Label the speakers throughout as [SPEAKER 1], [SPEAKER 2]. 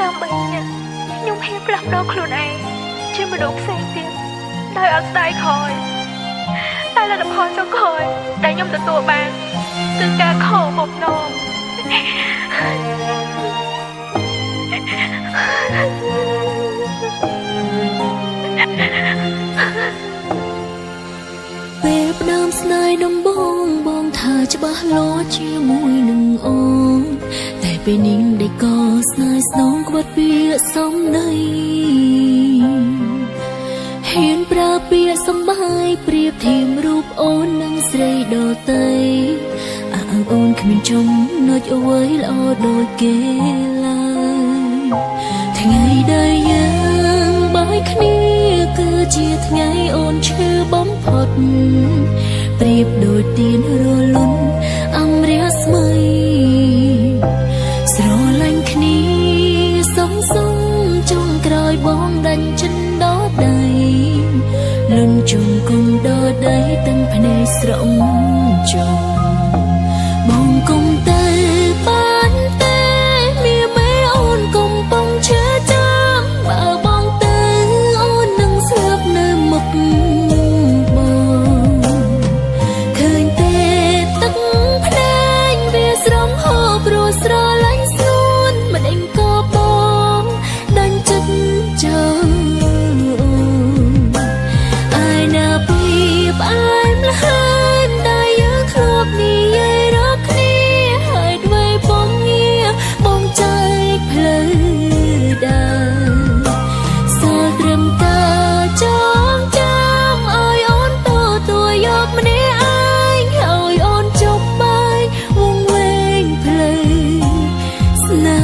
[SPEAKER 1] ដើម្បីខ្ញុំហ៊ានផ្លាស់ប្ដូរខ្លួនឯងជាមនុស្សផ្សេងទៀតដោយអត់ស្ដាយក្រោយតែលទ្ធផលចុងក្រោយដែលខ្ញុំទទួលបានគឺការខកបំណង
[SPEAKER 2] ពេលផ្ដើមស្នេហ៍ដំបងបងថាច្បាស់លាស់ជាមួយនឹងអូនតែពេលនេះដែលក៏ស្នេហ៍ស្នងក្បត់ពាក្យសំដីហ៊ានប្រើពាក្យសំបាយប្រៀបធៀបរូបអូននឹងស្រីដទៃអើអូនគ្មានចំណុចអ្វីល្អដូចគេឡើយថ្ងៃដែលយើងបែកគ្នាគឺជាថ្ងៃអូនឈឺបំផុតប្រៀបដូចទៀនរលុនអមរាស្មីស្រឡាញ់គ្នាសងចុងក្រោយបងដាច់ចិនដល់ដៃលុនជុំគុំដល់ដៃទាំងភ្នែកស្រងចុងបងគុំទៅបានទេមានមេអូនកំពុងឈឺចាំបើបងទៅអូននឹងស្លាប់នៅមុខបងឃើញទេទឹកភ្នែកវាស្រងហូរព្រោះស្រឡាញ់ស្នួនមិនអេងក៏បងដាច់ចិត្តចោលអាយណាពីផ្អែមល្ហែមដែលយើងធ្លាប់និយាយរកគ្នាហើយអ្វីបងងារបងចែកផ្លូវដើរសល់ត្រឹមតែចងចាំឲ្យអូនទូយកម្នាក់ឯងឲ្យអូនចុះបាយវងវែងផ្លូវស្នេ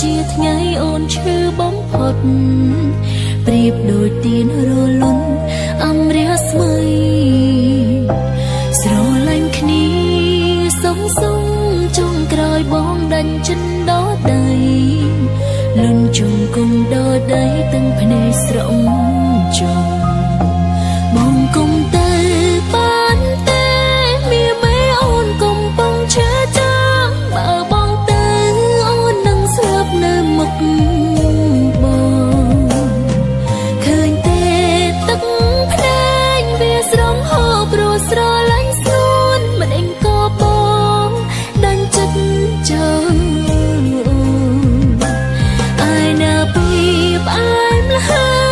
[SPEAKER 2] ជាថ្ងៃអូនឈឺបំផុតប្រៀបដូចទៀនរលុនអមរាស្មីស្រឡាញ់គ្នាសងចុងក្រោយបងដាច់ចិនដល់ដៃលុនជុំគុំដល់ដៃទាំងភ្នែកស្រងចុងបងគុំទៅបានទេមានមេអូនកំពុងឈឺចាំបើបងទៅអូននឹងស្លាប់នៅមុខបងឃើញទេទឹកភ្នែកវាស្រងហូរព្រោះស្រឡាញ់ស្នួនមិនអេងក៏បងដាច់ចិត្តចោលអាយណាពីផ្អែមល្ហែ